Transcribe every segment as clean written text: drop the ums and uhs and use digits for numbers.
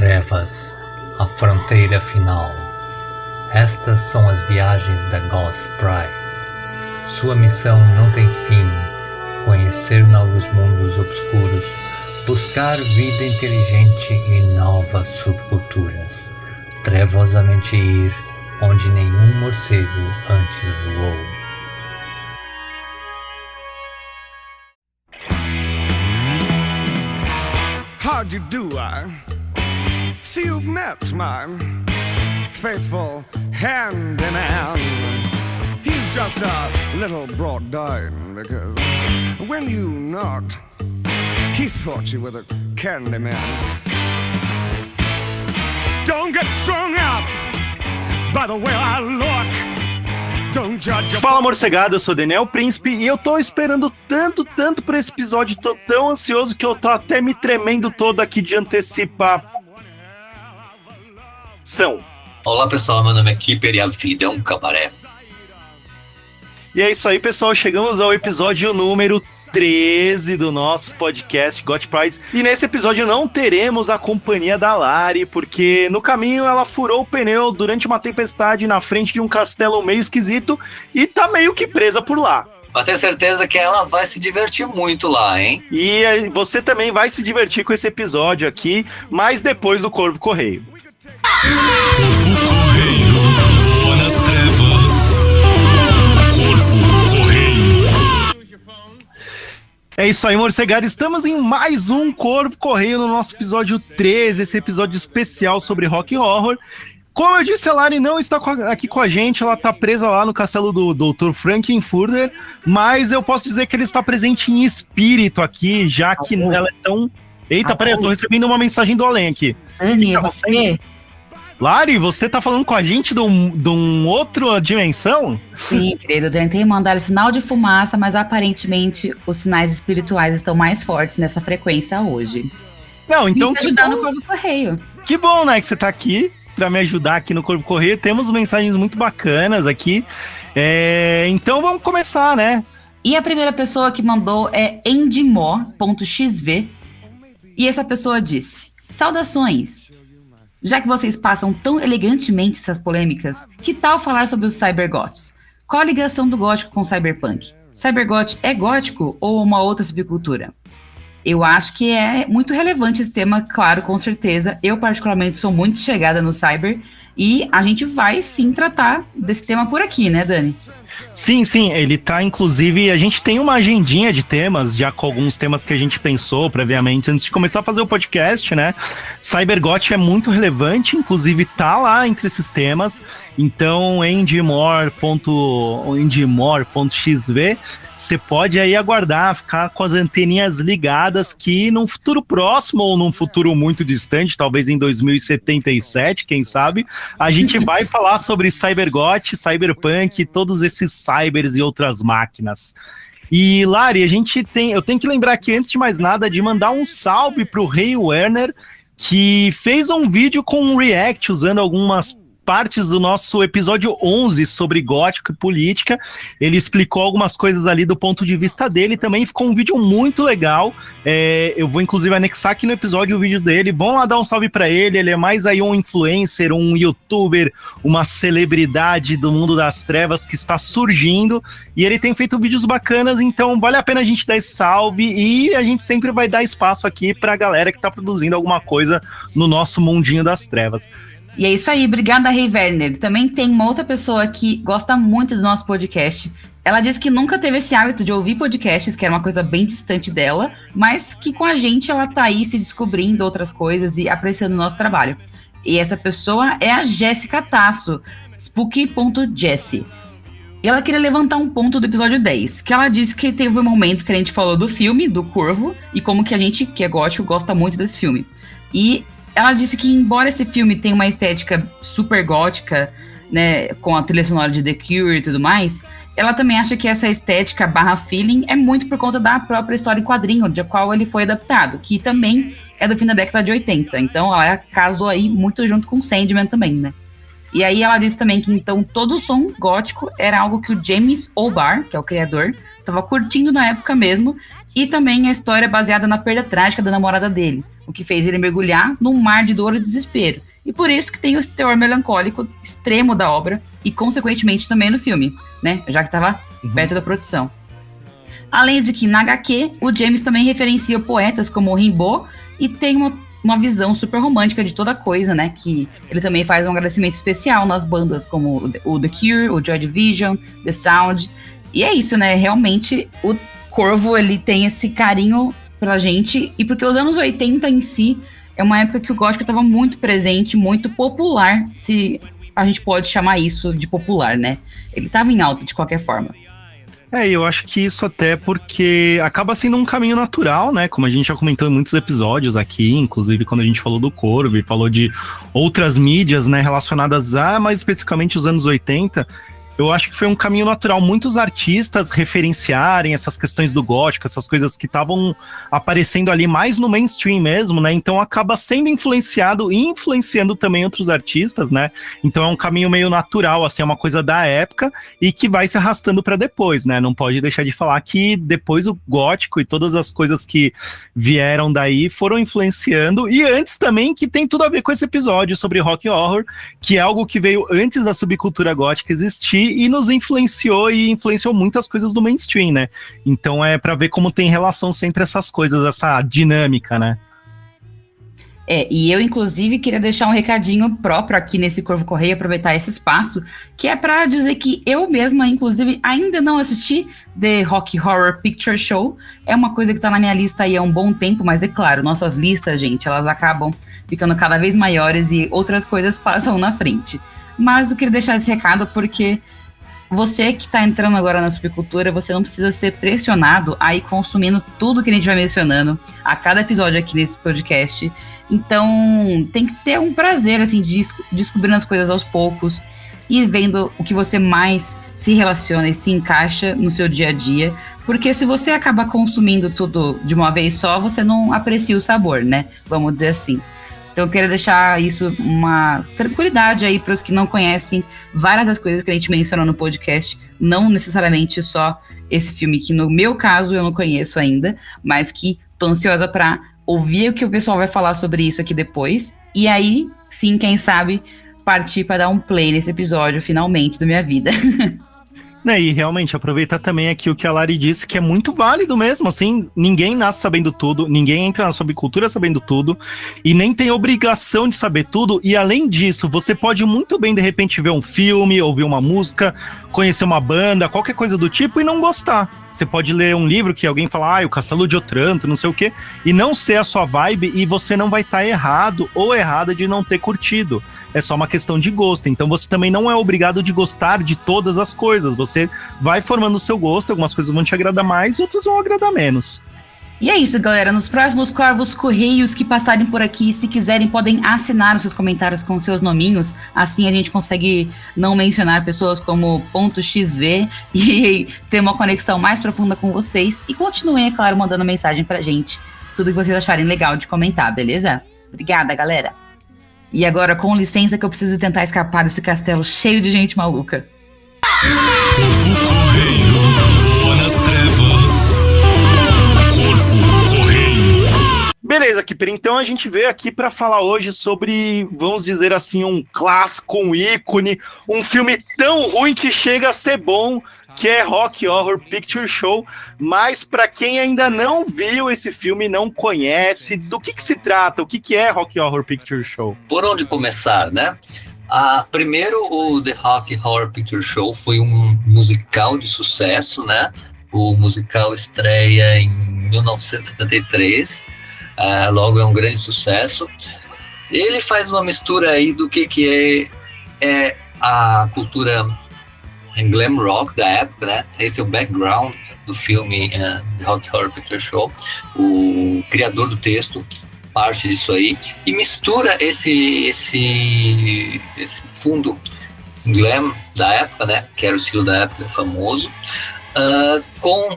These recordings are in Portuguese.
trevas, a fronteira final. Estas são as viagens da Ghost Prize. Sua missão não tem fim: conhecer novos mundos obscuros, buscar vida inteligente e novas subculturas, trevosamente ir onde nenhum morcego antes voou. How do you do? I see you've met my faithful handyman. He's just a little brought down because when you knocked, he thought you were the candy man. Don't get strung up by the way I look. Fala, morcegado, eu sou Daniel Príncipe e eu tô esperando tanto por esse episódio, tô tão ansioso que eu tô até me tremendo todo aqui de antecipação. Olá pessoal, meu nome é Kipper e a vida é um cabaré. E é isso aí, pessoal, chegamos ao episódio número 13 do nosso podcast Got Prize. E nesse episódio não teremos a companhia da Lari, porque no caminho ela furou o pneu durante uma tempestade na frente de um castelo meio esquisito e tá meio que presa por lá. Mas tenho certeza que ela vai se divertir muito lá, hein? E você também vai se divertir com esse episódio aqui, mas depois do Corvo Correio. Corvo Correio, voa nas trevas. Corvo Correio. É isso aí, morcegada, estamos em mais um Corvo Correio no nosso episódio 13, esse episódio especial sobre rock horror. Como eu disse, a Lari não está aqui com a gente, ela está presa lá no castelo do Dr. Frankenfurter, mas eu posso dizer que ele está presente em espírito aqui, já que ela é tão... Eita, peraí, eu tô recebendo uma mensagem do além aqui. Dani, é você? Lari, você tá falando com a gente de um outra dimensão? Sim, querido, eu tentei mandar sinal de fumaça, mas aparentemente os sinais espirituais estão mais fortes nessa frequência hoje. Não, então... Me ajudar no Corvo Correio. Que bom, né, que você tá aqui pra me ajudar aqui no Corvo Correio. Temos mensagens muito bacanas aqui. Então vamos começar, né? E a primeira pessoa que mandou é endimor.xv. E essa pessoa disse: saudações! Já que vocês passam tão elegantemente essas polêmicas, que tal falar sobre os cybergoths? Qual a ligação do gótico com o cyberpunk? Cybergoth é gótico ou uma outra subcultura? Eu acho que é muito relevante esse tema, claro, com certeza. Eu, particularmente, sou muito chegada no cyber e a gente vai, sim, tratar desse tema por aqui, né, Dani? Sim, ele tá, inclusive, a gente tem uma agendinha de temas, já com alguns temas que a gente pensou previamente, antes de começar a fazer o podcast, né? Cybergoth é muito relevante, inclusive tá lá entre esses temas, então endimore.xv, você pode aí aguardar, ficar com as anteninhas ligadas, que num futuro próximo ou num futuro muito distante, talvez em 2077, quem sabe, a gente vai falar sobre cybergoth, cyberpunk, todos esses cybers e outras máquinas. E Lari, eu tenho que lembrar aqui, antes de mais nada, de mandar um salve pro Rei Werner, que fez um vídeo com um react usando algumas partes do nosso episódio 11 sobre gótico e política. Ele explicou algumas coisas ali do ponto de vista dele, também ficou um vídeo muito legal. Eu vou inclusive anexar aqui no episódio o vídeo dele. Vão lá dar um salve pra ele, ele é mais aí um influencer, um youtuber, uma celebridade do mundo das trevas que está surgindo, e ele tem feito vídeos bacanas, então vale a pena a gente dar esse salve, e a gente sempre vai dar espaço aqui pra galera que tá produzindo alguma coisa no nosso mundinho das trevas. E é isso aí, obrigada, Rei Werner. Também tem uma outra pessoa que gosta muito do nosso podcast. Ela disse que nunca teve esse hábito de ouvir podcasts, que era uma coisa bem distante dela, mas que com a gente ela tá aí se descobrindo outras coisas e apreciando o nosso trabalho. E essa pessoa é a Jéssica Tasso, spooky.jessie. E ela queria levantar um ponto do episódio 10, que ela disse que teve um momento que a gente falou do filme, do Corvo, e como que a gente, que é gótico, gosta muito desse filme. E ela disse que, embora esse filme tenha uma estética super gótica, né, com a trilha sonora de The Cure e tudo mais, ela também acha que essa estética /feeling é muito por conta da própria história em quadrinho, de qual ele foi adaptado, que também é do fim da década de 80. Então ela casou aí muito junto com Sandman também, né? E aí ela disse também que então todo o som gótico era algo que o James O'Barr, que é o criador, tava curtindo na época mesmo, e também a história é baseada na perda trágica da namorada dele, o que fez ele mergulhar num mar de dor e desespero. E por isso que tem esse teor melancólico extremo da obra, e consequentemente também no filme, né? Já que estava perto da produção. Além de que na HQ, o James também referencia poetas como Rimbaud e tem uma visão super romântica de toda coisa, né? Que ele também faz um agradecimento especial nas bandas como o The Cure, o Joy Division, The Sound. E é isso, né? Realmente o Corvo, ele tem esse carinho pela gente, e porque os anos 80 em si é uma época que o gótico estava muito presente, muito popular, se a gente pode chamar isso de popular, né? Ele estava em alta de qualquer forma. Eu acho que isso até porque acaba sendo um caminho natural, né? Como a gente já comentou em muitos episódios aqui, inclusive quando a gente falou do Corvo e falou de outras mídias, né, relacionadas a, mais especificamente, os anos 80, eu acho que foi um caminho natural muitos artistas referenciarem essas questões do gótico, essas coisas que estavam aparecendo ali mais no mainstream mesmo, né? Então acaba sendo influenciado e influenciando também outros artistas, né? Então é um caminho meio natural, assim, é uma coisa da época e que vai se arrastando para depois, né? Não pode deixar de falar que depois o gótico e todas as coisas que vieram daí foram influenciando, e antes também, que tem tudo a ver com esse episódio sobre rock horror, que é algo que veio antes da subcultura gótica existir e nos influenciou e influenciou muitas coisas do mainstream, né? Então é pra ver como tem relação sempre essas coisas, essa dinâmica, né? E eu, inclusive, queria deixar um recadinho próprio aqui nesse Corvo Correio, aproveitar esse espaço, que é para dizer que eu mesma, inclusive, ainda não assisti The Rocky Horror Picture Show. É uma coisa que tá na minha lista aí há um bom tempo, mas é claro, nossas listas, gente, elas acabam ficando cada vez maiores e outras coisas passam na frente. Mas eu queria deixar esse recado porque você que está entrando agora na subcultura, você não precisa ser pressionado a ir consumindo tudo que a gente vai mencionando a cada episódio aqui nesse podcast. Então, tem que ter um prazer, assim, de descobrindo as coisas aos poucos e vendo o que você mais se relaciona e se encaixa no seu dia a dia. Porque se você acaba consumindo tudo de uma vez só, você não aprecia o sabor, né? Vamos dizer assim. Então eu quero deixar isso uma tranquilidade aí para os que não conhecem várias das coisas que a gente mencionou no podcast, não necessariamente só esse filme que no meu caso eu não conheço ainda, mas que tô ansiosa para ouvir o que o pessoal vai falar sobre isso aqui depois, e aí sim, quem sabe, partir para dar um play nesse episódio finalmente da minha vida. E realmente, aproveitar também aqui o que a Lari disse, que é muito válido mesmo, assim, ninguém nasce sabendo tudo, ninguém entra na subcultura sabendo tudo, e nem tem obrigação de saber tudo, e além disso, você pode muito bem, de repente, ver um filme, ouvir uma música, conhecer uma banda, qualquer coisa do tipo, e não gostar. Você pode ler um livro que alguém fala, o Castelo de Otranto, não sei o quê, e não ser a sua vibe, e você não vai estar errado ou errada de não ter curtido. É só uma questão de gosto. Então você também não é obrigado de gostar de todas as coisas. Você vai formando o seu gosto, algumas coisas vão te agradar mais, outras vão agradar menos. E é isso, galera. Nos próximos Corvos Correios que passarem por aqui, se quiserem, podem assinar os seus comentários com seus nominhos. Assim a gente consegue não mencionar pessoas como .xv e ter uma conexão mais profunda com vocês. E continuem, é claro, mandando mensagem pra gente. Tudo que vocês acharem legal de comentar, beleza? Obrigada, galera. E agora, com licença, que eu preciso tentar escapar desse castelo cheio de gente maluca. Corvo Correio, voa nas trevas. Corvo Correio. Beleza, Kipper, então a gente veio aqui para falar hoje sobre, vamos dizer assim, um clássico, um ícone, um filme tão ruim que chega a ser bom, que é Rocky Horror Picture Show. Mas para quem ainda não viu esse filme, não conhece, do que se trata? O que é Rocky Horror Picture Show? Por onde começar, né? Primeiro, o The Rocky Horror Picture Show foi um musical de sucesso, né? O musical estreia em 1973, logo é um grande sucesso. Ele faz uma mistura aí do que é a cultura em glam rock da época, né? Esse é o background do filme The Rocky Horror Picture Show. O criador do texto parte disso aí e mistura esse fundo glam da época, né? Que era o estilo da época famoso, com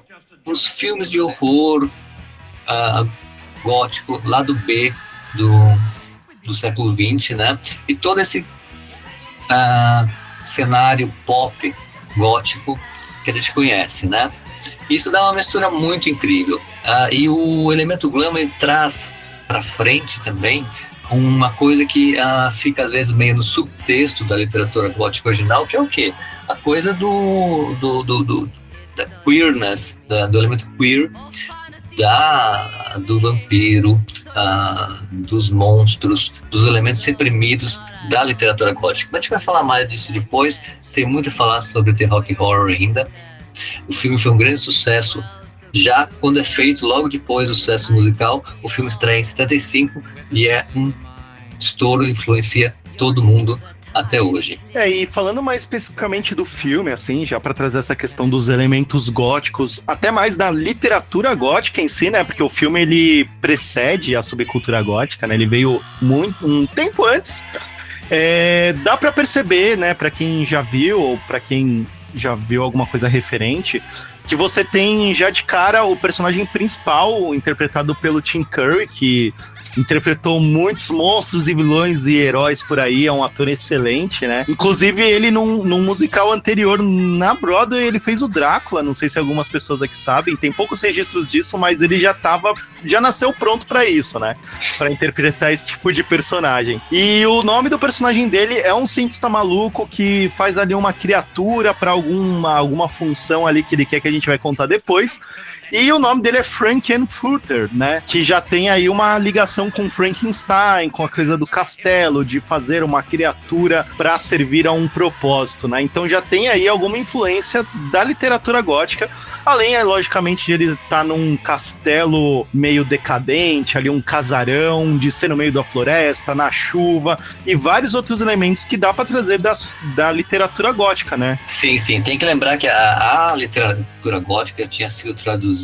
os filmes de horror gótico, lado B do século XX, né? E todo esse cenário pop gótico que a gente conhece, né? Isso dá uma mistura muito incrível. E o elemento glam ele traz para frente também uma coisa que fica às vezes meio no subtexto da literatura gótica original, que é o quê? A coisa da queerness, do elemento queer, do vampiro, dos monstros, dos elementos reprimidos da literatura gótica. Mas a gente vai falar mais disso depois, tem muito a falar sobre The Rocky Horror ainda. O filme foi um grande sucesso, já quando é feito logo depois do sucesso musical. O filme estreia em 75 e é um estouro, influencia todo mundo até hoje. E falando mais especificamente do filme, assim, já para trazer essa questão dos elementos góticos, até mais da literatura gótica em si, né? Porque o filme ele precede a subcultura gótica, né? Ele veio um tempo antes. Dá para perceber, né? Para quem já viu ou para quem já viu alguma coisa referente, que você tem já de cara o personagem principal interpretado pelo Tim Curry, que interpretou muitos monstros e vilões e heróis por aí, é um ator excelente, né? Inclusive, ele num musical anterior na Broadway, ele fez o Drácula, não sei se algumas pessoas aqui sabem, tem poucos registros disso, mas ele já nasceu pronto pra isso, né? Pra interpretar esse tipo de personagem. E o nome do personagem dele é um cientista maluco que faz ali uma criatura pra alguma função ali que ele quer, que a gente vai contar depois. E o nome dele é Frankenfurter, né? Que já tem aí uma ligação com Frankenstein, com a coisa do castelo, de fazer uma criatura para servir a um propósito, né? Então já tem aí alguma influência da literatura gótica, além, logicamente, de ele estar num castelo meio decadente, ali um casarão, de ser no meio da floresta, na chuva, e vários outros elementos que dá para trazer da literatura gótica, né? Sim, tem que lembrar que a literatura gótica tinha sido traduzida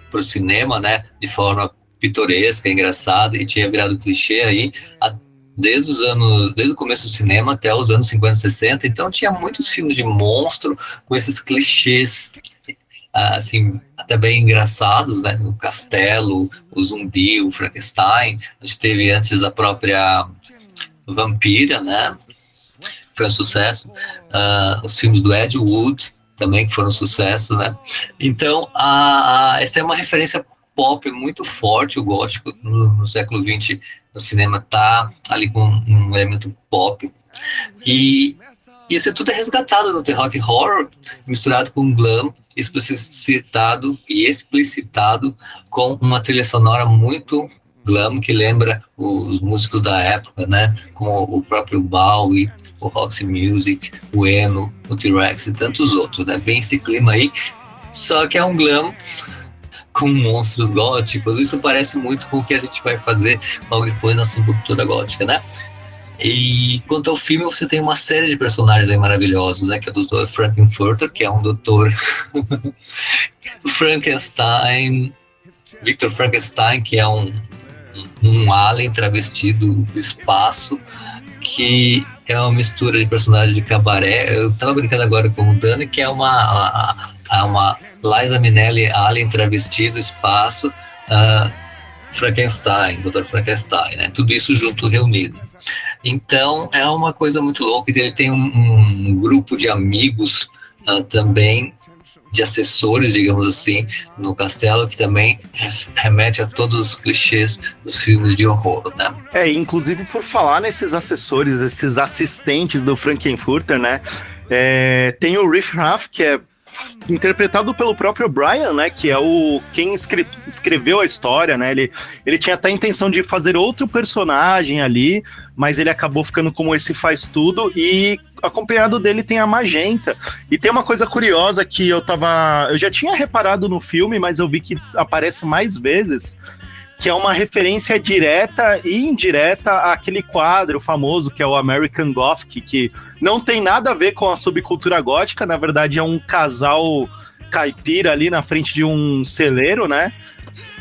para o cinema, né, de forma pitoresca, engraçada, e tinha virado clichê aí desde o começo do cinema até os anos 50, 60, então tinha muitos filmes de monstro com esses clichês, assim, até bem engraçados, né, o castelo, o zumbi, o Frankenstein. A gente teve antes a própria Vampira, né, foi um sucesso, os filmes do Ed Wood também, que foram sucessos, né? Então, essa é uma referência pop muito forte. O gótico no século XX no cinema tá ali com um elemento pop, e isso tudo é resgatado no The Rocky Horror, misturado com glam, explicitado com uma trilha sonora muito glam, que lembra os músicos da época, né? Como o próprio Bowie, o Roxy Music, o Eno, o T-Rex e tantos outros, né? Bem esse clima aí, só que é um glam com monstros góticos. Isso parece muito com o que a gente vai fazer logo depois na subcultura gótica, né? E quanto ao filme, você tem uma série de personagens aí maravilhosos, né? Que é o Dr. Frankenfurter, que é um doutor Frankenstein, Victor Frankenstein, que é um alien travestido do espaço, que é uma mistura de personagem de cabaré. Eu tava brincando agora com o Dani, que é uma Liza Minnelli, alien travestido do espaço, Frankenstein, Dr. Frankenstein, né? Tudo isso junto, reunido. Então é uma coisa muito louca. Ele tem um grupo de amigos também, de assessores, digamos assim, no castelo, que também remete a todos os clichês dos filmes de horror, né? Inclusive, por falar nesses assessores, esses assistentes do Frankenfurter, né? Tem o Riff Raff, que é interpretado pelo próprio Brian, né, que é quem escreveu a história, né, ele tinha até a intenção de fazer outro personagem ali, mas ele acabou ficando como esse faz tudo, e acompanhado dele tem a Magenta. E tem uma coisa curiosa que eu já tinha reparado no filme, mas eu vi que aparece mais vezes, que é uma referência direta e indireta àquele quadro famoso que é o American Gothic, que não tem nada a ver com a subcultura gótica. Na verdade é um casal caipira ali na frente de um celeiro, né?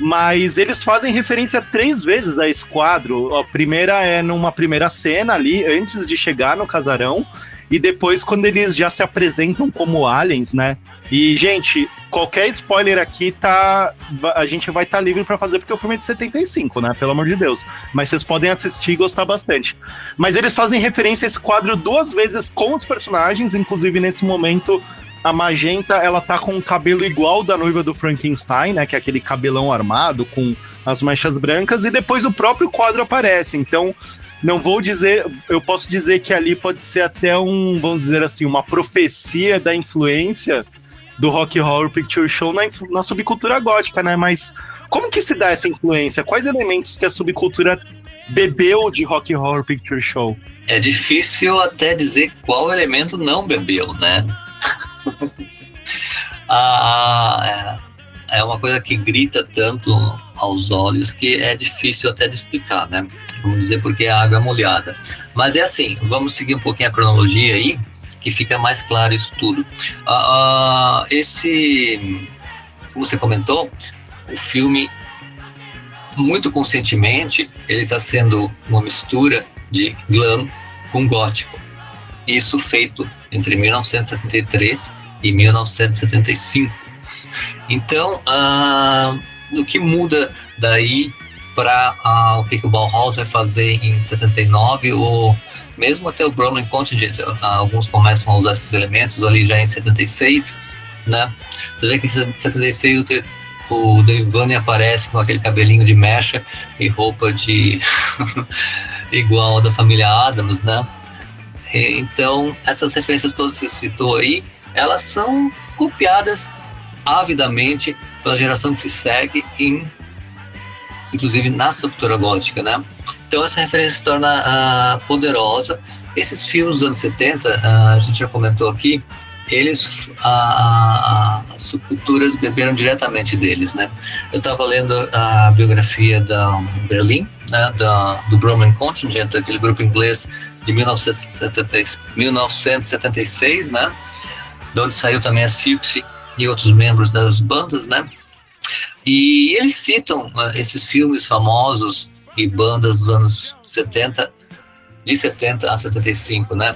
Mas eles fazem referência 3 vezes a esse quadro. A primeira é numa primeira cena ali, antes de chegar no casarão, e depois quando eles já se apresentam como aliens, né? E, gente, qualquer spoiler aqui a gente vai estar livre pra fazer, porque o filme é de 75, né? Pelo amor de Deus. Mas vocês podem assistir e gostar bastante. Mas eles fazem referência a esse quadro 2 vezes com os personagens, inclusive nesse momento A Magenta, ela tá com o cabelo igual da noiva do Frankenstein, né? Que é aquele cabelão armado com as manchas brancas, e depois o próprio quadro aparece. Então, não vou dizer, eu posso dizer que ali pode ser até vamos dizer assim, uma profecia da influência do Rock Horror Picture Show na subcultura gótica, né? Mas como que se dá essa influência? Quais elementos que a subcultura bebeu de Rock Horror Picture Show? É difícil até dizer qual elemento não bebeu, né? É uma coisa que grita tanto aos olhos que é difícil até de explicar, né? Vamos dizer porque a água é molhada. Mas é assim, vamos seguir um pouquinho a cronologia aí, que fica mais claro isso tudo. Como você comentou, o filme, muito conscientemente, ele está sendo uma mistura de glam com gótico. Isso feito entre 1973 e 1975. Então, o que muda daí para o que o Bauhaus vai fazer em 79, ou mesmo até o Brooklyn Contingent, alguns começam a usar esses elementos ali já em 76, né? Você vê que em 76 o Dave Vanney aparece com aquele cabelinho de mecha e roupa de igual a da família Addams, né? Então, essas referências todas que você citou aí, elas são copiadas avidamente pela geração que se segue, inclusive na subcultura gótica, né? Então, essa referência se torna poderosa. Esses filmes dos anos 70, a gente já comentou aqui, as subculturas beberam diretamente deles, né? Eu estava lendo a biografia da Berlin, né, do Brooklyn Contingent, aquele grupo inglês de 1976, né? De onde saiu também a Siouxsie e outros membros das bandas, né? E eles citam esses filmes famosos e bandas dos anos 70, de 70 a 75, né?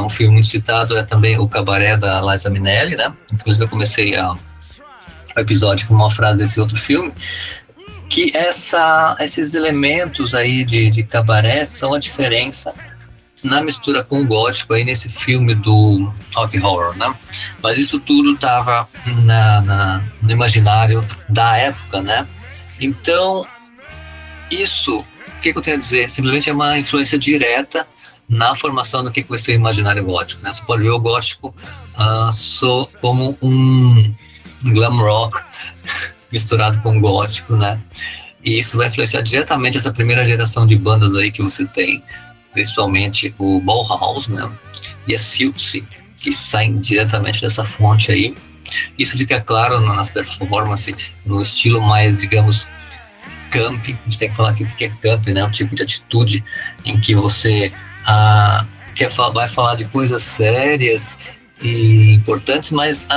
Um filme muito citado é também o Cabaré da Liza Minnelli, né? Inclusive eu comecei o episódio com uma frase desse outro filme, que esses elementos aí de cabaré são a diferença na mistura com o gótico aí nesse filme do Rock Horror, né? Mas isso tudo estava no imaginário da época, né? Então, isso, o que eu tenho a dizer? Simplesmente é uma influência direta na formação do que vai ser o imaginário gótico, né? Você pode ver o gótico como um glam rock misturado com gótico, né? E isso vai influenciar diretamente essa primeira geração de bandas aí que você tem, principalmente o Bauhaus, né? E a Siouxsie, que saem diretamente dessa fonte aí. Isso fica claro nas performances, no estilo mais, digamos, camp. A gente tem que falar aqui o que é camp, né? Um tipo de atitude em que você vai falar de coisas sérias e importantes, mas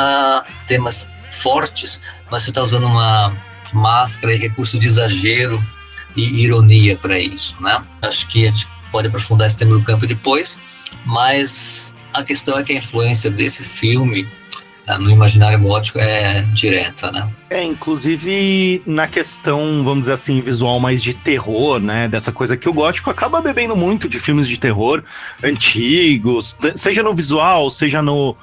temas fortes, mas você está usando uma máscara e recurso de exagero e ironia para isso, né? Acho que a gente pode aprofundar esse tema do campo depois, mas a questão é que a influência desse filme no imaginário gótico é direta, né? Inclusive na questão, vamos dizer assim, visual mais de terror, né? Dessa coisa que o gótico acaba bebendo muito de filmes de terror antigos, seja no visual, seja no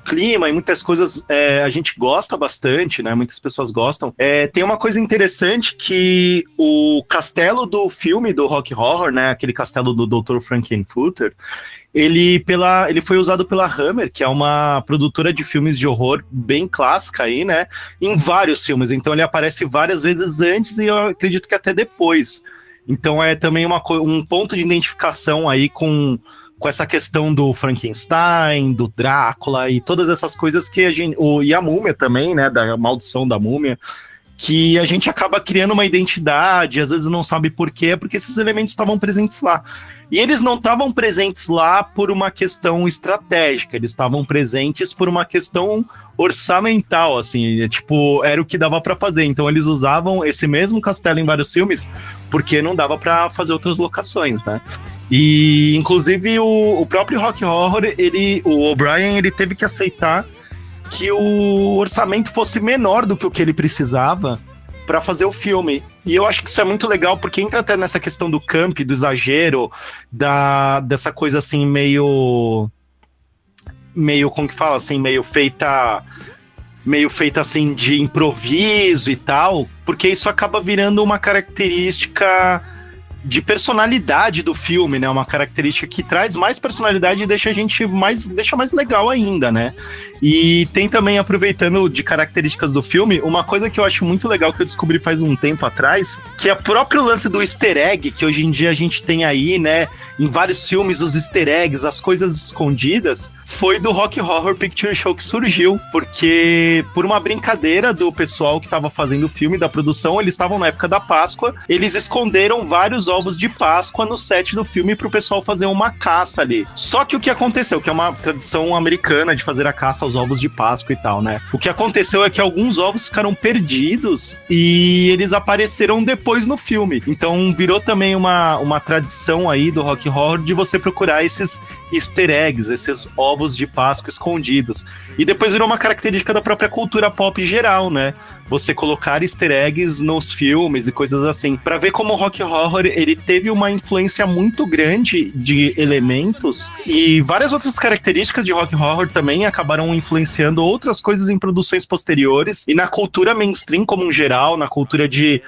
clima, e muitas coisas a gente gosta bastante, né? Muitas pessoas gostam. Tem uma coisa interessante que o castelo do filme do Rock Horror, né? Aquele castelo do Dr. Frankenfurter, ele foi usado pela Hammer, que é uma produtora de filmes de horror bem clássica aí, né? Em vários filmes. Então ele aparece várias vezes antes e eu acredito que até depois. Então é também um ponto de identificação aí com essa questão do Frankenstein, do Drácula e todas essas coisas que e a Múmia também, né? Da maldição da Múmia, que a gente acaba criando uma identidade, às vezes não sabe por quê, porque esses elementos estavam presentes lá. E eles não estavam presentes lá por uma questão estratégica, eles estavam presentes por uma questão orçamental, assim, era o que dava para fazer. Então eles usavam esse mesmo castelo em vários filmes, porque não dava para fazer outras locações, né? E, inclusive, o próprio Rock Horror, o O'Brien, ele teve que aceitar que o orçamento fosse menor do que o que ele precisava para fazer o filme. E eu acho que isso é muito legal, porque entra até nessa questão do camp, do exagero, dessa coisa assim meio como que fala, assim, meio feita assim de improviso e tal, porque isso acaba virando uma característica de personalidade do filme, né? Uma característica que traz mais personalidade e deixa mais legal ainda, né? E tem também, aproveitando de características do filme, uma coisa que eu acho muito legal que eu descobri faz um tempo atrás, que é o próprio lance do easter egg, que hoje em dia a gente tem aí, né? Em vários filmes, os easter eggs, as coisas escondidas, foi do Rocky Horror Picture Show que surgiu, porque por uma brincadeira do pessoal que estava fazendo o filme, da produção, eles estavam na época da Páscoa, eles esconderam vários ovos de Páscoa no set do filme pro pessoal fazer uma caça ali. Só que o que aconteceu, que é uma tradição americana de fazer a caça aos ovos de Páscoa e tal, né? O que aconteceu é que alguns ovos ficaram perdidos e eles apareceram depois no filme. Então virou também uma tradição aí do Rocky Horror de você procurar esses easter eggs, esses ovos de Páscoa escondidos. E depois virou uma característica da própria cultura pop geral, né? Você colocar easter eggs nos filmes e coisas assim, pra ver como o Rocky Horror, ele teve uma influência muito grande de elementos e várias outras características de Rocky Horror também acabaram influenciando outras coisas em produções posteriores e na cultura mainstream como um geral, na cultura de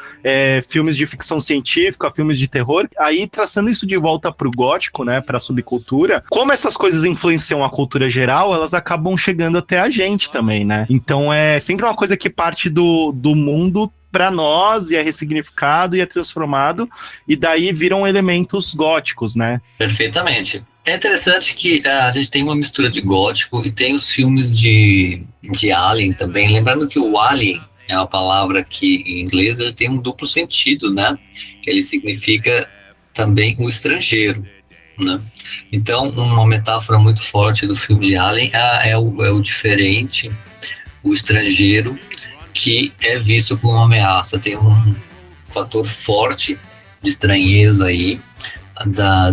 filmes de ficção científica, filmes de terror, aí traçando isso de volta pro gótico, né, pra subcultura, como essas coisas influenciam a cultura geral, elas acabam chegando até a gente também, né? Então é sempre uma coisa que parte do mundo para nós e é ressignificado e é transformado e daí viram elementos góticos, né? Perfeitamente. É interessante que a gente tem uma mistura de gótico e tem os filmes de Alien também. Lembrando que o Alien é uma palavra que em inglês ele tem um duplo sentido, né? Ele significa também o estrangeiro, né? Então, uma metáfora muito forte do filme de Alien é o diferente, o estrangeiro, que é visto como uma ameaça. Tem um fator forte de estranheza aí,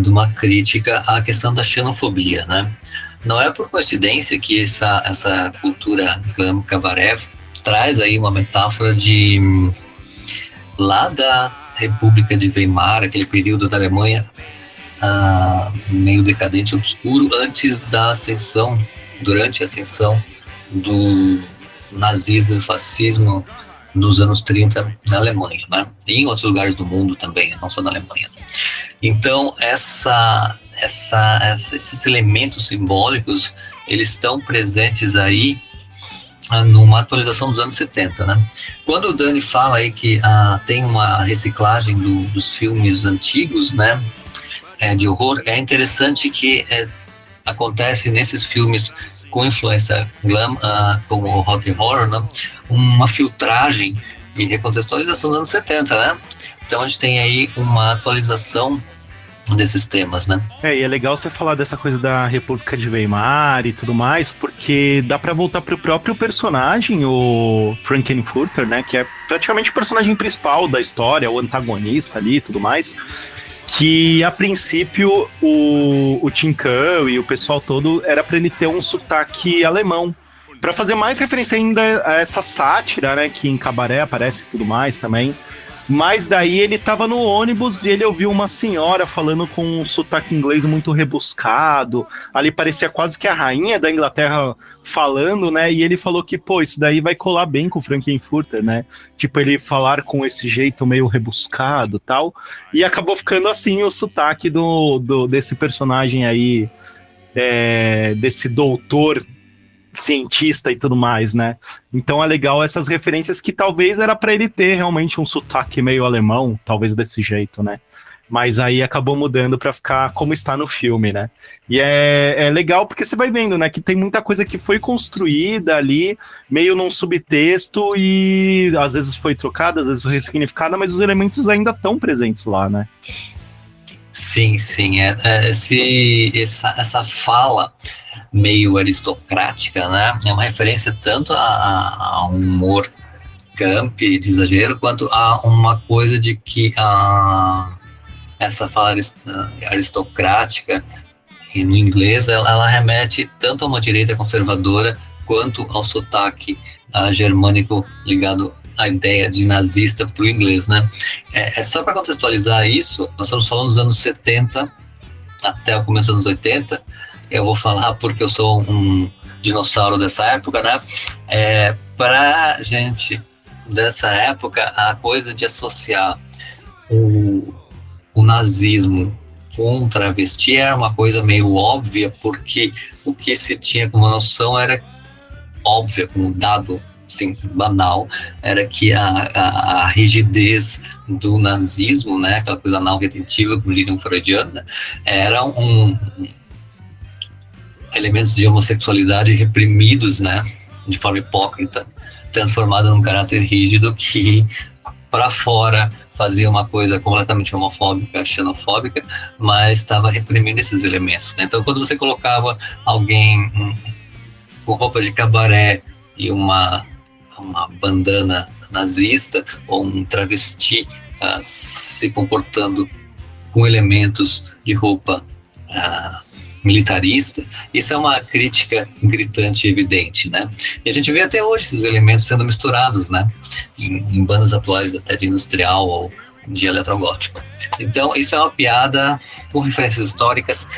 de uma crítica à questão da xenofobia, né? Não é por coincidência que essa cultura glam cabaré traz aí uma metáfora de lá da República de Weimar, aquele período da Alemanha meio decadente e obscuro, antes da ascensão, durante a ascensão do nazismo e do fascismo nos anos 30 na Alemanha, né? E em outros lugares do mundo também, não só na Alemanha. Então, esses elementos simbólicos, eles estão presentes aí numa atualização dos anos 70, né? Quando o Dani fala aí que tem uma reciclagem dos filmes antigos, né, de horror, é interessante que acontece nesses filmes com influência glam, como o Rocky Horror, né, uma filtragem e recontextualização dos anos 70, né? Então a gente tem aí uma atualização desses temas, né? E é legal você falar dessa coisa da República de Weimar e tudo mais, porque dá pra voltar pro próprio personagem, o Frankenfurter, né, que é praticamente o personagem principal da história, o antagonista ali e tudo mais, que a princípio o Tim Curry e o pessoal todo era pra ele ter um sotaque alemão, pra fazer mais referência ainda a essa sátira, né, que em Cabaré aparece e tudo mais também. Mas daí ele tava no ônibus e ele ouviu uma senhora falando com um sotaque inglês muito rebuscado. Ali parecia quase que a rainha da Inglaterra falando, né? E ele falou que, pô, isso daí vai colar bem com o Frankenfurter, né? Tipo, ele falar com esse jeito meio rebuscado e tal. E acabou ficando assim o sotaque desse personagem aí, desse doutor cientista e tudo mais, né? Então é legal essas referências que talvez era pra ele ter realmente um sotaque meio alemão, talvez desse jeito, né? Mas aí acabou mudando pra ficar como está no filme, né? E é legal porque você vai vendo, né, que tem muita coisa que foi construída ali, meio num subtexto e às vezes foi trocada, às vezes foi ressignificada, mas os elementos ainda estão presentes lá, né? Sim, essa fala meio aristocrática, né, é uma referência tanto a um humor camp, de exagero, quanto a uma coisa de que essa fala aristocrática, e no inglês, ela remete tanto a uma direita conservadora quanto ao sotaque germânico ligado a ideia de nazista para o inglês, né? Só para contextualizar isso, nós estamos falando dos anos 70 até o começo dos anos 80, eu vou falar porque eu sou um dinossauro dessa época, né? Pra gente dessa época, a coisa de associar o nazismo com travesti era uma coisa meio óbvia, porque o que se tinha como noção era óbvia, como dado assim, banal, era que a rigidez do nazismo, né, aquela coisa não retentiva, como diria um freudiano, né, eram elementos de homossexualidade reprimidos, né, de forma hipócrita, transformado num caráter rígido que para fora fazia uma coisa completamente homofóbica, xenofóbica, mas estava reprimindo esses elementos, né? Então, quando você colocava alguém com roupa de cabaré e uma bandana nazista, ou um travesti se comportando com elementos de roupa militarista, isso é uma crítica gritante e evidente, né? E a gente vê até hoje esses elementos sendo misturados, né? Em bandas atuais até de industrial ou de eletrogótico. Então, isso é uma piada com referências históricas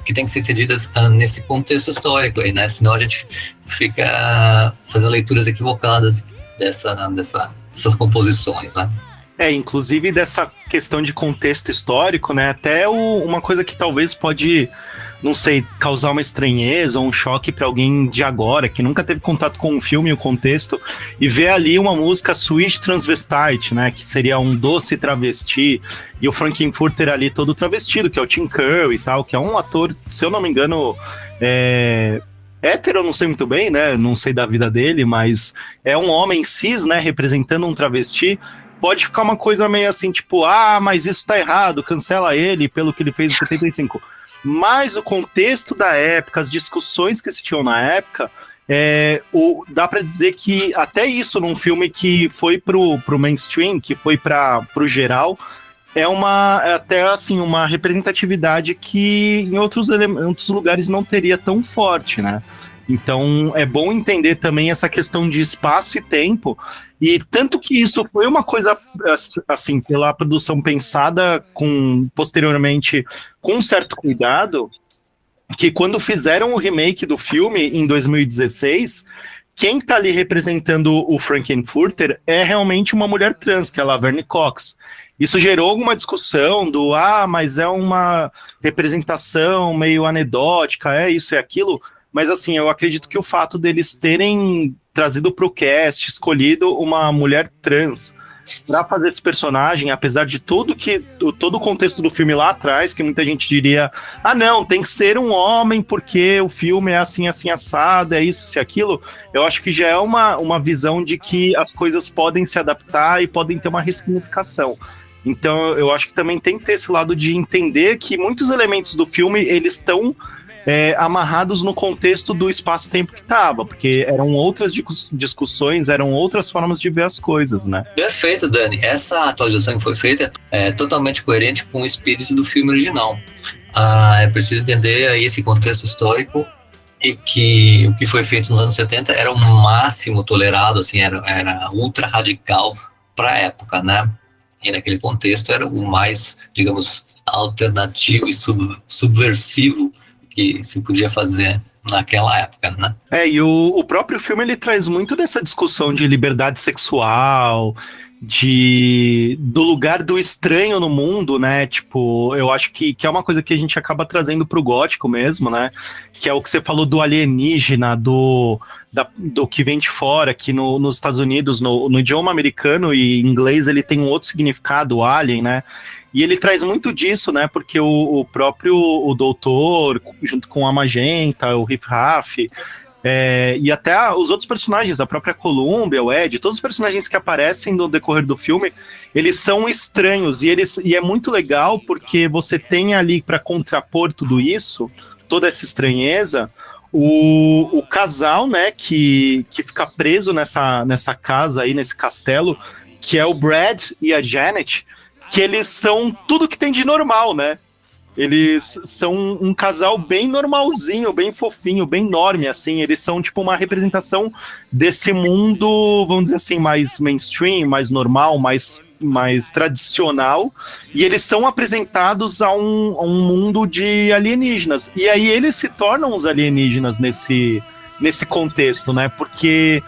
que tem que ser entendidas nesse contexto histórico aí, né? Senão a gente fica fazendo leituras equivocadas dessas composições, né? Inclusive dessa questão de contexto histórico, né? Até uma coisa que talvez pode, não sei, causar uma estranheza ou um choque para alguém de agora, que nunca teve contato com o filme e o contexto, e ver ali uma música Sweet Transvestite, né? Que seria um doce travesti, e o Frankenfurter ali todo travestido, que é o Tim Curry e tal, que é um ator, se eu não me engano, hétero, eu não sei muito bem, né? Não sei da vida dele, mas é um homem cis, né? Representando um travesti. Pode ficar uma coisa meio assim, tipo, mas isso tá errado, cancela ele pelo que ele fez em 75. Mas o contexto da época, as discussões que se tinham na época, dá pra dizer que até isso num filme que foi pro mainstream, que foi pro geral, até assim, uma representatividade que em outros lugares não teria tão forte, né? Então é bom entender também essa questão de espaço e tempo, e tanto que isso foi uma coisa assim, pela produção pensada posteriormente com um certo cuidado, que quando fizeram o remake do filme em 2016, quem tá ali representando o Frankenfurter é realmente uma mulher trans, que é a Laverne Cox. Isso gerou alguma discussão mas é uma representação meio anedótica, isso e aquilo. Mas assim, eu acredito que o fato deles terem trazido para o cast, escolhido uma mulher trans para fazer esse personagem, apesar de todo o contexto do filme lá atrás, que muita gente diria, não, tem que ser um homem porque o filme é assim, assim, assado, é isso, aquilo, eu acho que já é uma visão de que as coisas podem se adaptar e podem ter uma ressignificação. Então eu acho que também tem que ter esse lado de entender que muitos elementos do filme, eles estão amarrados no contexto do espaço-tempo que estava, porque eram outras discussões, eram outras formas de ver as coisas, né? Perfeito, Dani. Essa atualização que foi feita é totalmente coerente com o espírito do filme original. É preciso entender aí esse contexto histórico e que o que foi feito nos anos 70 era o máximo tolerado, assim, era ultra radical para a época, né? E naquele contexto era o mais, digamos, alternativo e subversivo que se podia fazer naquela época, né? E o próprio filme, ele traz muito dessa discussão de liberdade sexual, do lugar do estranho no mundo, né? Tipo, eu acho que é uma coisa que a gente acaba trazendo pro gótico mesmo, né? Que é o que você falou do alienígena, do que vem de fora, que nos Estados Unidos, no idioma americano e inglês, ele tem um outro significado, o alien, né? E ele traz muito disso, né? Porque o próprio doutor, junto com a Magenta, o Riff Raff, e até os outros personagens, a própria Columbia, o Ed, todos os personagens que aparecem no decorrer do filme, eles são estranhos. E é muito legal porque você tem ali para contrapor tudo isso, toda essa estranheza, o casal, né? Que fica preso nessa casa aí, nesse castelo, que é o Brad e a Janet, que eles são tudo que tem de normal, né? Eles são um casal bem normalzinho, bem fofinho, bem norme, assim. Eles são, tipo, uma representação desse mundo, vamos dizer assim, mais mainstream, mais normal, mais tradicional. E eles são apresentados a um mundo de alienígenas. E aí eles se tornam os alienígenas nesse contexto, né? Porque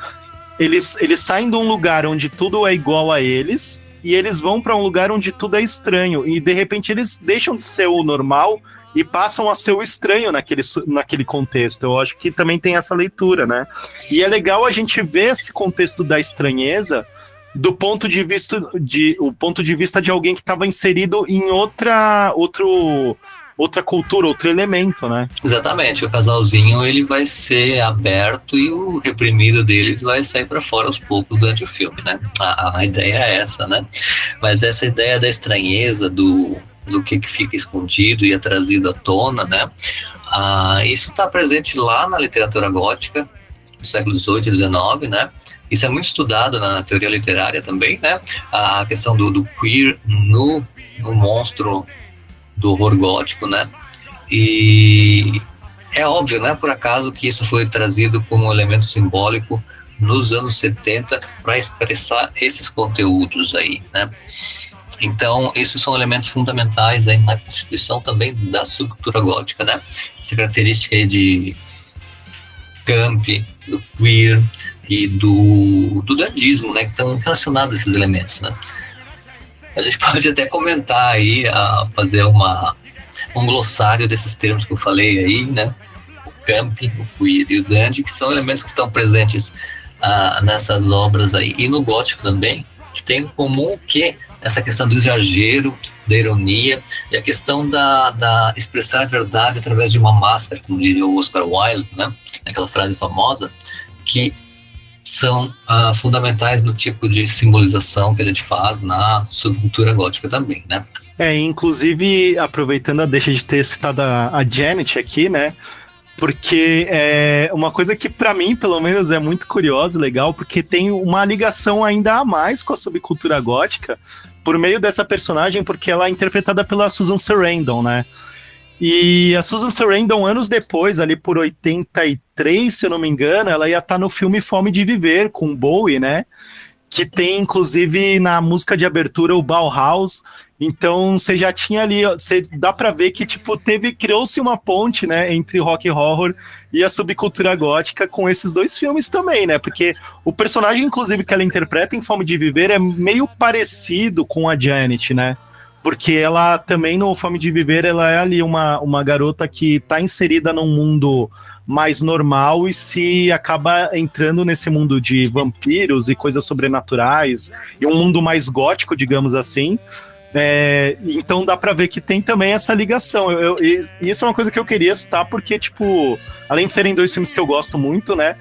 eles saem de um lugar onde tudo é igual a eles... e eles vão para um lugar onde tudo é estranho, e de repente eles deixam de ser o normal e passam a ser o estranho naquele contexto. Eu acho que também tem essa leitura, né? E é legal a gente ver esse contexto da estranheza do ponto de vista de alguém que estava inserido em outra cultura, outro elemento, né? Exatamente, o casalzinho ele vai ser aberto e o reprimido deles vai sair para fora aos poucos durante o filme, né? A ideia é essa, né? Mas essa ideia da estranheza, do que fica escondido e é trazido à tona, né? Isso está presente lá na literatura gótica do século XVIII e XIX, né? Isso é muito estudado na teoria literária também, né? A questão do queer no monstro do horror gótico, né? E é óbvio, não é por acaso que isso foi trazido como um elemento simbólico nos anos 70 para expressar esses conteúdos aí, né? Então, esses são elementos fundamentais aí na constituição também da subcultura gótica, né? Essa característica aí de camp, do queer e do dandismo, né? Que estão relacionados a esses elementos, né? A gente pode até comentar aí, fazer um glossário desses termos que eu falei aí, né? O camp, o queer e o dandy, que são elementos que estão presentes nessas obras aí. E no gótico também, que tem em comum que essa questão do exagero, da ironia e a questão da expressar a verdade através de uma máscara, como diria o Oscar Wilde, né? Aquela frase famosa, que são fundamentais no tipo de simbolização que a gente faz na subcultura gótica também, né? Inclusive, aproveitando a deixa de ter citado a Janet aqui, né? Porque é uma coisa que para mim, pelo menos, é muito curiosa e legal, porque tem uma ligação ainda a mais com a subcultura gótica, por meio dessa personagem, porque ela é interpretada pela Susan Sarandon, né? E a Susan Sarandon, anos depois, ali por 83, se eu não me engano, ela ia estar no filme Fome de Viver, com Bowie, né? Que tem, inclusive, na música de abertura, o Bauhaus. Então, você já tinha ali, dá pra ver que, tipo, criou-se uma ponte, né, entre rock horror e a subcultura gótica com esses dois filmes também, né? Porque o personagem, inclusive, que ela interpreta em Fome de Viver é meio parecido com a Janet, né? Porque ela também, no Fome de Viver, ela é ali uma garota que tá inserida num mundo mais normal e se acaba entrando nesse mundo de vampiros e coisas sobrenaturais, e um mundo mais gótico, digamos assim. Então dá pra ver que tem também essa ligação. E isso é uma coisa que eu queria citar, porque, tipo, além de serem dois filmes que eu gosto muito, né?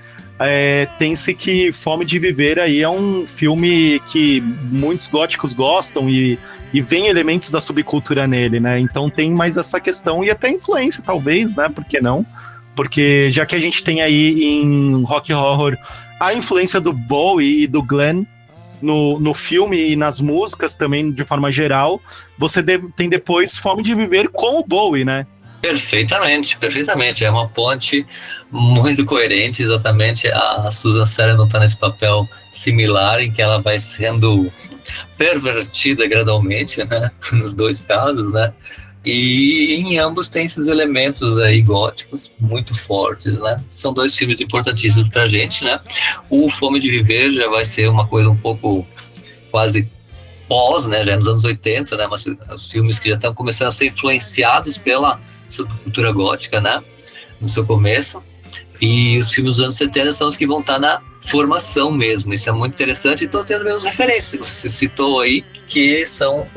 Tem-se que Fome de Viver aí é um filme que muitos góticos gostam e vem elementos da subcultura nele, né? Então tem mais essa questão e até influência, talvez, né? Por que não? Porque já que a gente tem aí em rock horror a influência do Bowie e do Glenn no filme e nas músicas também, de forma geral, você tem depois Fome de Viver com o Bowie, né? Perfeitamente. É uma ponte muito coerente, exatamente. A Susan Sarandon está nesse papel similar, em que ela vai sendo pervertida gradualmente, né? Nos dois casos, né? E em ambos tem esses elementos aí góticos muito fortes, né? São dois filmes importantíssimos pra gente, né? O Fome de Viver já vai ser uma coisa um pouco quase pós, né? Já é nos anos 80, né? Mas os filmes que já estão começando a ser influenciados pela subcultura gótica, né? No seu começo. E os filmes dos anos 70 são os que vão estar na formação mesmo. Isso é muito interessante. Então tem as mesmas referências que você citou aí, que são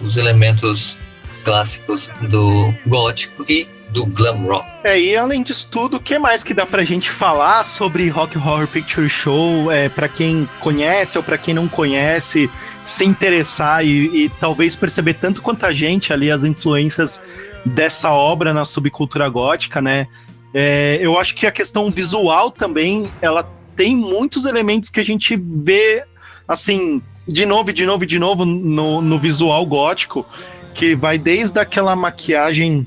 os elementos clássicos do gótico e do glam rock. E além disso tudo, o que mais que dá pra gente falar sobre Rock Horror Picture Show? Pra quem conhece ou pra quem não conhece, se interessar e talvez perceber tanto quanto a gente ali as influências dessa obra na subcultura gótica, né? Eu acho que a questão visual também, ela tem muitos elementos que a gente vê, assim, de novo no visual gótico. que vai desde aquela maquiagem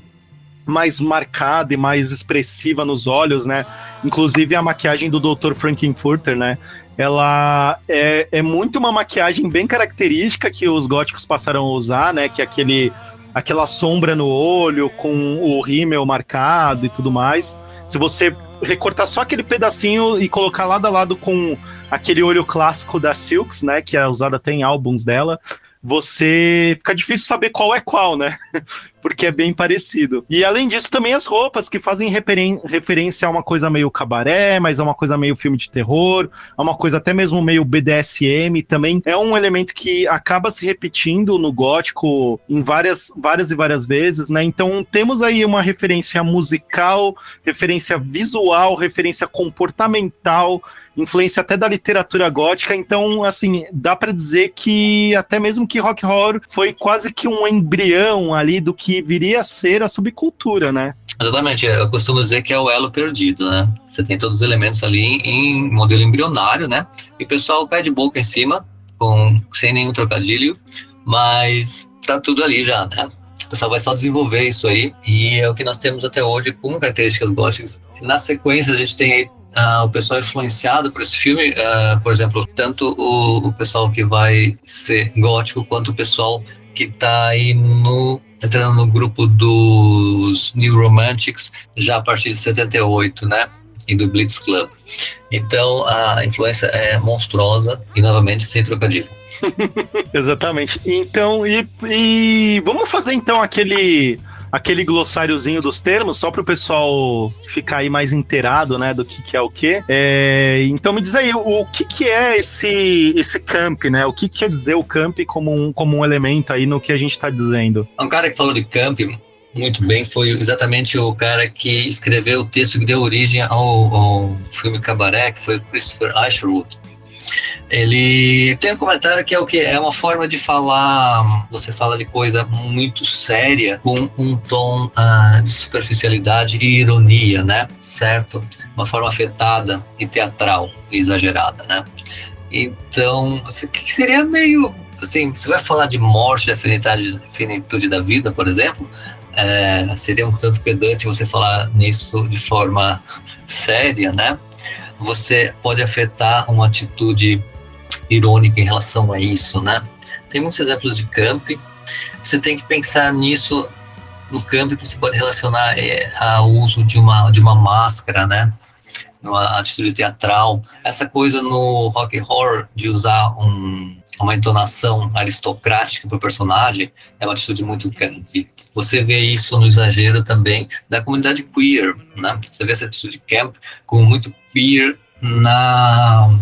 mais marcada e mais expressiva nos olhos, né? Inclusive a maquiagem do Dr. Frankenfurter, né? Ela é muito uma maquiagem bem característica que os góticos passaram a usar, né? Que é aquela sombra no olho com o rímel marcado e tudo mais. Se você recortar só aquele pedacinho e colocar lado a lado com aquele olho clássico da Silks, né? Que é usado até em álbuns dela, fica difícil saber qual é qual, né? Porque é bem parecido. E além disso, também as roupas que fazem referência a uma coisa meio cabaré, mas a uma coisa meio filme de terror, a uma coisa até mesmo meio BDSM, também é um elemento que acaba se repetindo no gótico em várias e várias vezes, né? Então temos aí uma referência musical, referência visual, referência comportamental, influência até da literatura gótica. Então, assim, dá pra dizer que até mesmo que rock horror foi quase que um embrião ali do que viria a ser a subcultura, né? Exatamente, eu costumo dizer que é o elo perdido, né? Você tem todos os elementos ali em modelo embrionário, né? E o pessoal cai de boca em cima, sem nenhum trocadilho, mas tá tudo ali já, né? O pessoal vai só desenvolver isso aí, e é o que nós temos até hoje como características góticas. Na sequência, a gente tem aí o pessoal influenciado por esse filme, por exemplo, tanto o pessoal que vai ser gótico, quanto o pessoal que tá aí entrando no grupo dos New Romantics, já a partir de 78, né? E do Blitz Club. Então, a influência é monstruosa e, novamente, sem trocadilho. Exatamente. Então, e vamos fazer, então, aquele glossáriozinho dos termos, só para o pessoal ficar aí mais inteirado, né, do que é o quê. Então me diz aí, o que é esse camp, né? O que quer dizer o camp como um elemento aí no que a gente está dizendo? Um cara que falou de camp muito bem foi exatamente o cara que escreveu o texto que deu origem ao filme Cabaré, que foi o Christopher Isherwood. Ele tem um comentário que é o que? É uma forma de falar, você fala de coisa muito séria com um tom de superficialidade e ironia, né? Certo? Uma forma afetada e teatral e exagerada, né? Então, que seria meio, assim, você vai falar de morte, da finitude da vida, por exemplo, seria um tanto pedante você falar nisso de forma séria, né? Você pode afetar uma atitude irônica em relação a isso, né? Tem muitos exemplos de camp. Você tem que pensar nisso no camp, que você pode relacionar ao uso de uma máscara, né? Uma atitude teatral. Essa coisa no rock horror de usar uma entonação aristocrática para o personagem é uma atitude muito camp. Você vê isso no exagero também da comunidade queer, né? Você vê essa atitude camp como muito queer na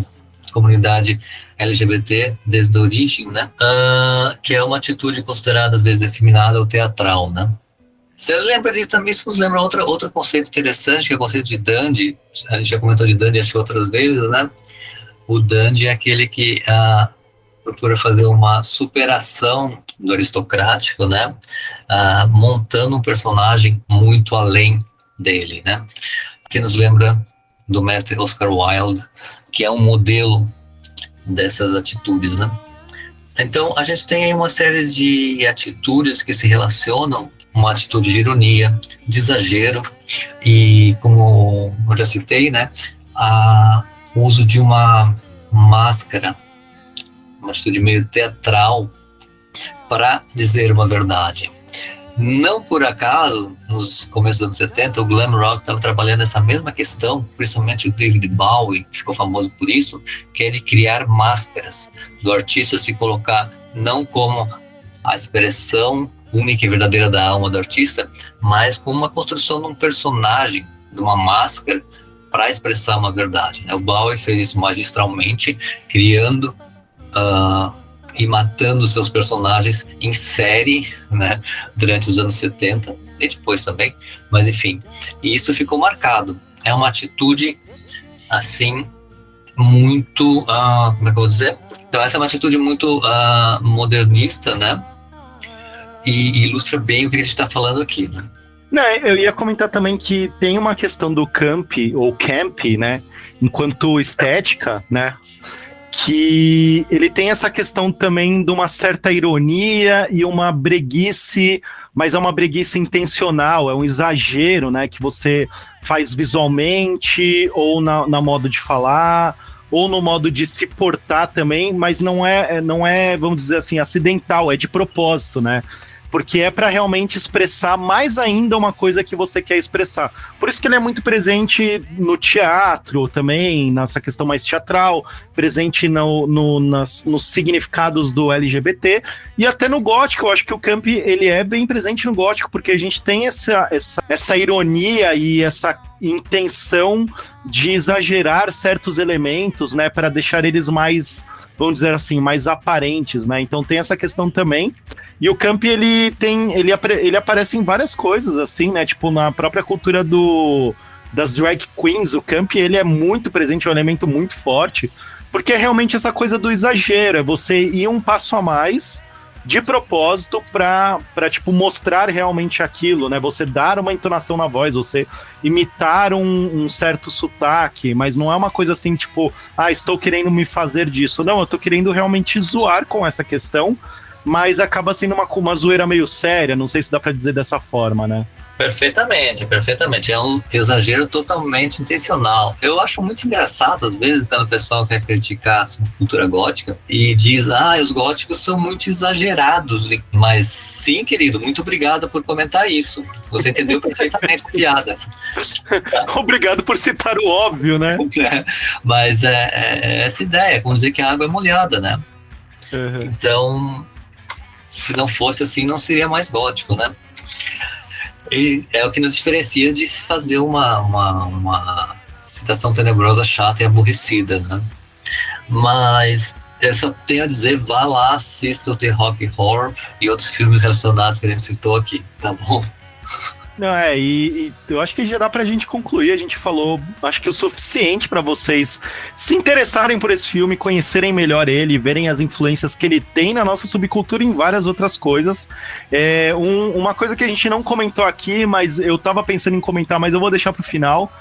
comunidade LGBT desde a origem, né? Que é uma atitude considerada às vezes efeminada ou teatral, né? Você lembra disso também? Isso nos lembra outro conceito interessante, que é o conceito de dandy. A gente já comentou de dandy, acho, outras vezes, né? O dandy é aquele que procura fazer uma superação do aristocrático, né? Montando um personagem muito além dele, né? Que nos lembra do mestre Oscar Wilde, que é um modelo dessas atitudes, né? Então, a gente tem aí uma série de atitudes que se relacionam, uma atitude de ironia, de exagero, e como eu já citei, né? O uso de uma máscara, uma atitude meio teatral, para dizer uma verdade. Não por acaso, nos começos dos anos 70, o glam rock estava trabalhando essa mesma questão, principalmente o David Bowie, que ficou famoso por isso, que é de criar máscaras, do artista se colocar não como a expressão única e verdadeira da alma do artista, mas como uma construção de um personagem, de uma máscara, para expressar uma verdade. O Bowie fez isso magistralmente, criando e matando seus personagens em série, né, durante os anos 70 e depois também, mas enfim, e isso ficou marcado. É uma atitude assim muito, como é que eu vou dizer? Então essa é uma atitude muito modernista, né, e ilustra bem o que a gente está falando aqui, né? Eu ia comentar também que tem uma questão do camp, ou camp, né, enquanto estética, né, que ele tem essa questão também de uma certa ironia e uma breguice, mas é uma breguice intencional, é um exagero, né, que você faz visualmente, ou na modo de falar, ou no modo de se portar também, mas não é, vamos dizer assim, acidental, é de propósito, né? Porque é para realmente expressar mais ainda uma coisa que você quer expressar. Por isso que ele é muito presente no teatro também, nessa questão mais teatral, presente nos significados do LGBT, e até no gótico. Eu acho que o Camp, ele é bem presente no gótico, porque a gente tem essa ironia e essa intenção de exagerar certos elementos, né, para deixar eles mais, vamos dizer assim, mais aparentes, né? Então tem essa questão também. E o Camp, ele aparece em várias coisas, assim, né? Tipo, na própria cultura das drag queens, o Camp, ele é muito presente, é um elemento muito forte, porque é realmente essa coisa do exagero, é você ir um passo a mais de propósito pra tipo, mostrar realmente aquilo, né? Você dar uma entonação na voz, você imitar um certo sotaque, mas não é uma coisa assim, tipo, estou querendo me fazer disso. Não, eu tô querendo realmente zoar com essa questão, mas acaba sendo uma zoeira meio séria, não sei se dá pra dizer dessa forma, né? Perfeitamente. É um exagero totalmente intencional. Eu acho muito engraçado, às vezes, quando o pessoal quer criticar a cultura gótica e diz, os góticos são muito exagerados. Mas sim, querido, muito obrigado por comentar isso. Você entendeu perfeitamente a piada. Obrigado por citar o óbvio, né? Mas é essa ideia, como dizer que a água é molhada, né? Uhum. Então, se não fosse assim, não seria mais gótico, né? E é o que nos diferencia de fazer uma citação tenebrosa, chata e aborrecida, né? Mas eu só tenho a dizer, vá lá, assista o The Rocky Horror e outros filmes relacionados que a gente citou aqui, tá bom? Não, e eu acho que já dá pra gente concluir, a gente falou, acho que o suficiente pra vocês se interessarem por esse filme, conhecerem melhor ele, verem as influências que ele tem na nossa subcultura e em várias outras coisas. Uma coisa que a gente não comentou aqui, mas eu tava pensando em comentar, mas eu vou deixar pro final,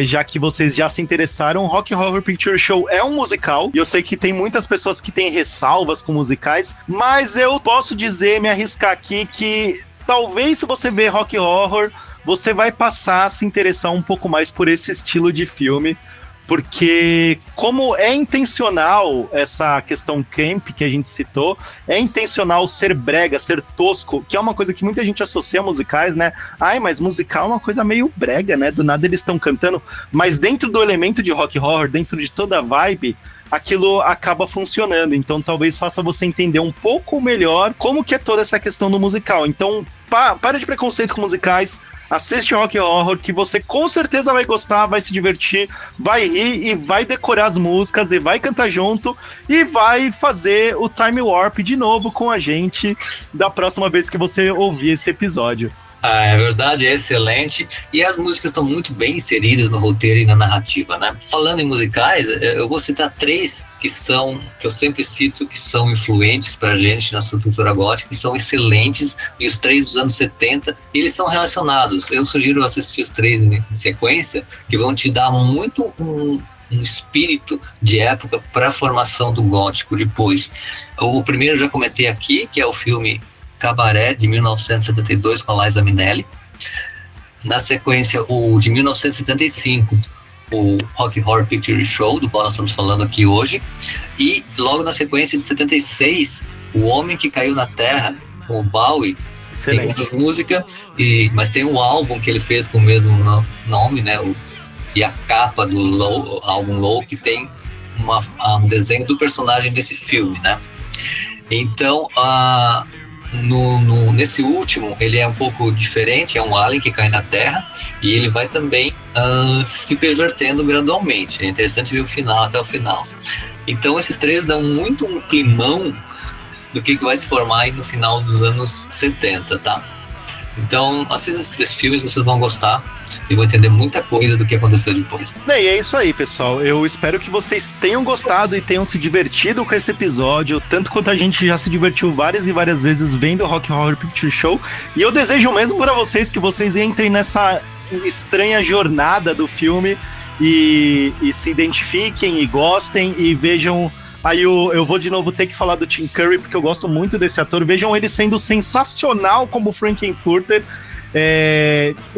já que vocês já se interessaram. Rocky Horror Picture Show é um musical, e eu sei que tem muitas pessoas que têm ressalvas com musicais, mas eu posso dizer, me arriscar aqui, que talvez se você ver Rocky Horror, você vai passar a se interessar um pouco mais por esse estilo de filme, porque como é intencional essa questão camp que a gente citou, é intencional ser brega, ser tosco, que é uma coisa que muita gente associa a musicais, né? Mas musical é uma coisa meio brega, né? Do nada eles estão cantando, mas dentro do elemento de Rocky Horror, dentro de toda a vibe, aquilo acaba funcionando, então talvez faça você entender um pouco melhor como que é toda essa questão do musical. Então, para de preconceito com musicais, assiste Rocky Horror, que você com certeza vai gostar, vai se divertir, vai rir e vai decorar as músicas e vai cantar junto e vai fazer o Time Warp de novo com a gente da próxima vez que você ouvir esse episódio. É verdade, é excelente. E as músicas estão muito bem inseridas no roteiro e na narrativa, né? Falando em musicais, eu vou citar 3 que eu sempre cito, que são influentes pra gente na subcultura gótica, que são excelentes, e os 3 dos anos 70, e eles são relacionados. Eu sugiro assistir os 3 em sequência, que vão te dar muito um espírito de época para a formação do gótico depois. O primeiro eu já comentei aqui, que é o filme Cabaré, de 1972, com a Liza Minnelli. Na sequência, o de 1975, o Rocky Horror Picture Show, do qual nós estamos falando aqui hoje. E logo na sequência, de 76, O Homem que Caiu na Terra, com o Bowie. Excelente. Tem muita música, mas tem um álbum que ele fez com o mesmo nome, né? E a capa do álbum Low, que tem um desenho do personagem desse filme, né? Então, nesse último, ele é um pouco diferente, é um alien que cai na Terra e ele vai também se pervertendo gradualmente. É interessante ver o final, até o final. Então esses 3 dão muito um climão do que vai se formar aí no final dos anos 70, tá? Então assista esses 3 filmes, vocês vão gostar e vão entender muita coisa do que aconteceu depois. E é isso aí, pessoal. Eu espero que vocês tenham gostado e tenham se divertido com esse episódio, tanto quanto a gente já se divertiu várias e várias vezes vendo o Rocky Horror Picture Show. E eu desejo mesmo para vocês que vocês entrem nessa estranha jornada do filme e se identifiquem e gostem e vejam. Aí eu vou de novo ter que falar do Tim Curry, porque eu gosto muito desse ator. Vejam ele sendo sensacional como Frankenfurter.